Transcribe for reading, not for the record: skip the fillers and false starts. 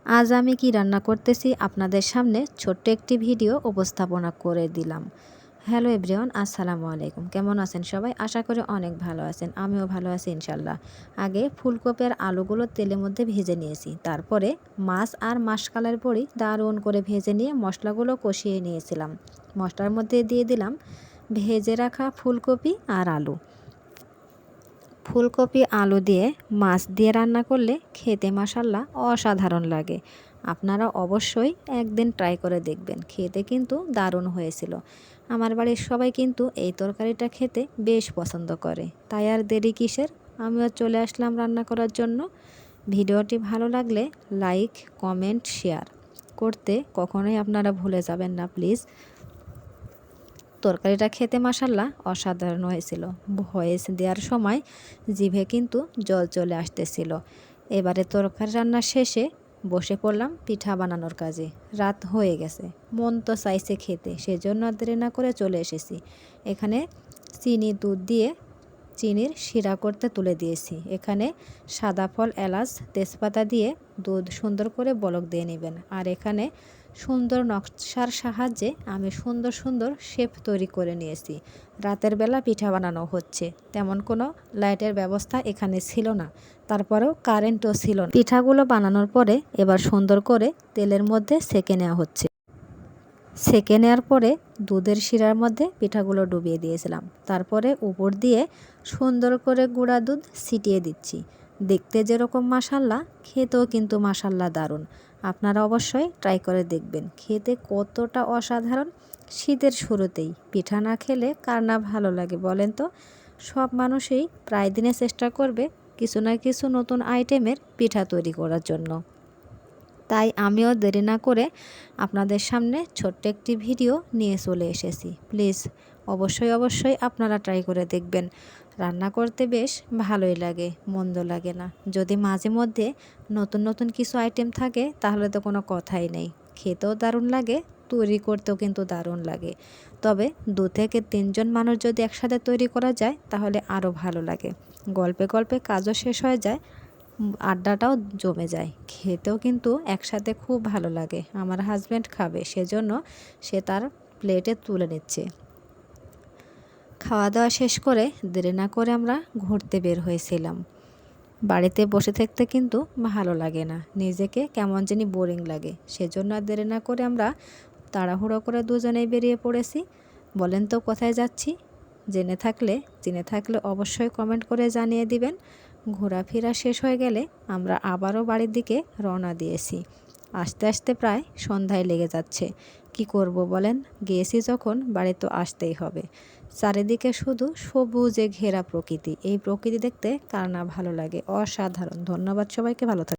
আজ আমি কি রান্না করতেছি আপনাদের সামনে ছোট্ট একটি ভিডিও উপস্থাপনা করে দিলাম। হ্যালো এভরিওয়ান, আসসালামু আলাইকুম। কেমন আছেন সবাই? আশা করি অনেক ভালো আছেন। আমিও ভালো আছি ইনশাল্লাহ। আগে ফুলকপি আর আলুগুলো তেলের মধ্যে ভেজে নিয়েছি। তারপরে মাছ আর মাসকালের বড়ি দারুণ করে ভেজে নিয়ে মশলাগুলো কষিয়ে নিয়েছিলাম। মশলার মধ্যে দিয়ে দিলাম ভেজে রাখা ফুলকপি আর আলু। ফুলকপি আলু দিয়ে মাছ দিয়ে রান্না করলে খেতে মাশাল্লাহ অসাধারণ লাগে। আপনারা অবশ্যই একদিন ট্রাই করে দেখবেন, খেতে কিন্তু দারুণ হয়েছিল। আমার বাড়ির সবাই কিন্তু এই তরকারিটা খেতে বেশ পছন্দ করে, তাই আর দেরি কিসের, আমিও চলে আসলাম রান্না করার জন্য। ভিডিওটি ভালো লাগলে লাইক, কমেন্ট, শেয়ার করতে কখনোই আপনারা ভুলে যাবেন না প্লিজ। তরকারিটা খেতে মাশাল্লাহ অসাধারণ হয়েছিল। ভয়েস দেওয়ার সময় জিভে কিন্তু জল চলে আসতেছিল। এবারে তরকারি রান্না শেষে বসে পড়লাম পিঠা বানানোর কাজে। রাত হয়ে গেছে, মন তো চাইছে খেতে, সেজন্য দেরি না করে চলে এসেছি। এখানে চিনি দুধ দিয়ে চিনির শিরা করতে তুলে দিয়েছি। এখানে সাদা ফল, এলাচ, তেজপাতা দিয়ে দুধ সুন্দর করে বলক দিয়ে নেবেন। আর এখানে সুন্দর নকশার সাহায্যে আমি সুন্দর সুন্দর শেপ তৈরি করে নিয়েছি। রাতের বেলা পিঠা বানানো হচ্ছে, তেমন কোনো লাইটের ব্যবস্থা এখানে ছিল না, তারপরেও কারেন্টও ছিল না। পিঠাগুলো বানানোর পরে এবার সুন্দর করে তেলের মধ্যে সেঁকে নেওয়া হচ্ছে। সেঁকে নেওয়ার পরে দুধের শিরার মধ্যে পিঠাগুলো ডুবিয়ে দিয়েছিলাম। তারপরে উপর দিয়ে সুন্দর করে গুঁড়া দুধ ছিটিয়ে দিচ্ছি। দেখতে যেরকম মাশাল্লাহ, খেতেও কিন্তু মাশাল্লাহ দারুণ। আপনারা অবশ্যই ট্রাই করে দেখবেন, খেতে কতটা অসাধারণ। শীতের শুরুতেই পিঠা না খেলে কার না ভালো লাগে বলেন তো? সব মানুষই প্রায় দিনে চেষ্টা করবে কিছু না কিছু নতুন আইটেমের পিঠা তৈরি করার জন্য। তাই আমিও দেরি না করে আপনাদের সামনে ছোট্ট একটি ভিডিও নিয়ে চলে এসেছি। প্লিজ অবশ্যই আপনারা ট্রাই করে দেখবেন। রান্না করতে বেশ ভালোই লাগে, মন্দ লাগে না। যদি মাঝে মধ্যে নতুন নতুন কিছু আইটেম থাকে তাহলে তো কোনো কথাই নেই, খেতেও দারুণ লাগে, তৈরি করতেও কিন্তু দারুণ লাগে। তবে 2 থেকে 3 জন মানুষ যদি একসাথে তৈরি করা যায় তাহলে আরও ভালো লাগে। গল্পে গল্পে কাজও শেষ হয়ে যায়, আড্ডাটাও জমে যায়, খেতেও কিন্তু একসাথে খুব ভালো লাগে। আমার হাজব্যান্ড খাবে, সেজন্য সে তার প্লেটে তুলে নিচ্ছে। খাওয়া দাওয়া শেষ করে দেরি না করে আমরা ঘুরতে বের হয়েছিলাম। বাড়িতে বসে থাকতে কিন্তু ভালো লাগে না, নিজেকে কেমন জানি বোরিং লাগে, সেজন্য আর দেরি না করে আমরা তাড়াহুড়ো করে দুজনেই বেরিয়ে পড়েছি। বলেন তো কোথায় যাচ্ছি? জেনে থাকলে অবশ্যই কমেন্ট করে জানিয়ে দিবেন। ঘোরাফেরা শেষ হয়ে গেলে আমরা আবারও বাড়ির দিকে রওনা দিয়েছি। আস্তে আস্তে প্রায় সন্ধ্যায় লেগে যাচ্ছে। কি করব বলেন, গিয়েছি যখন বাড়ি তো আসতেই হবে। চারিদিকে শুধু সবুজে ঘেরা প্রকৃতি, এই প্রকৃতি দেখতে কার না ভালো লাগে, অসাধারণ। ধন্যবাদ সবাইকে, ভালো থাকবেন।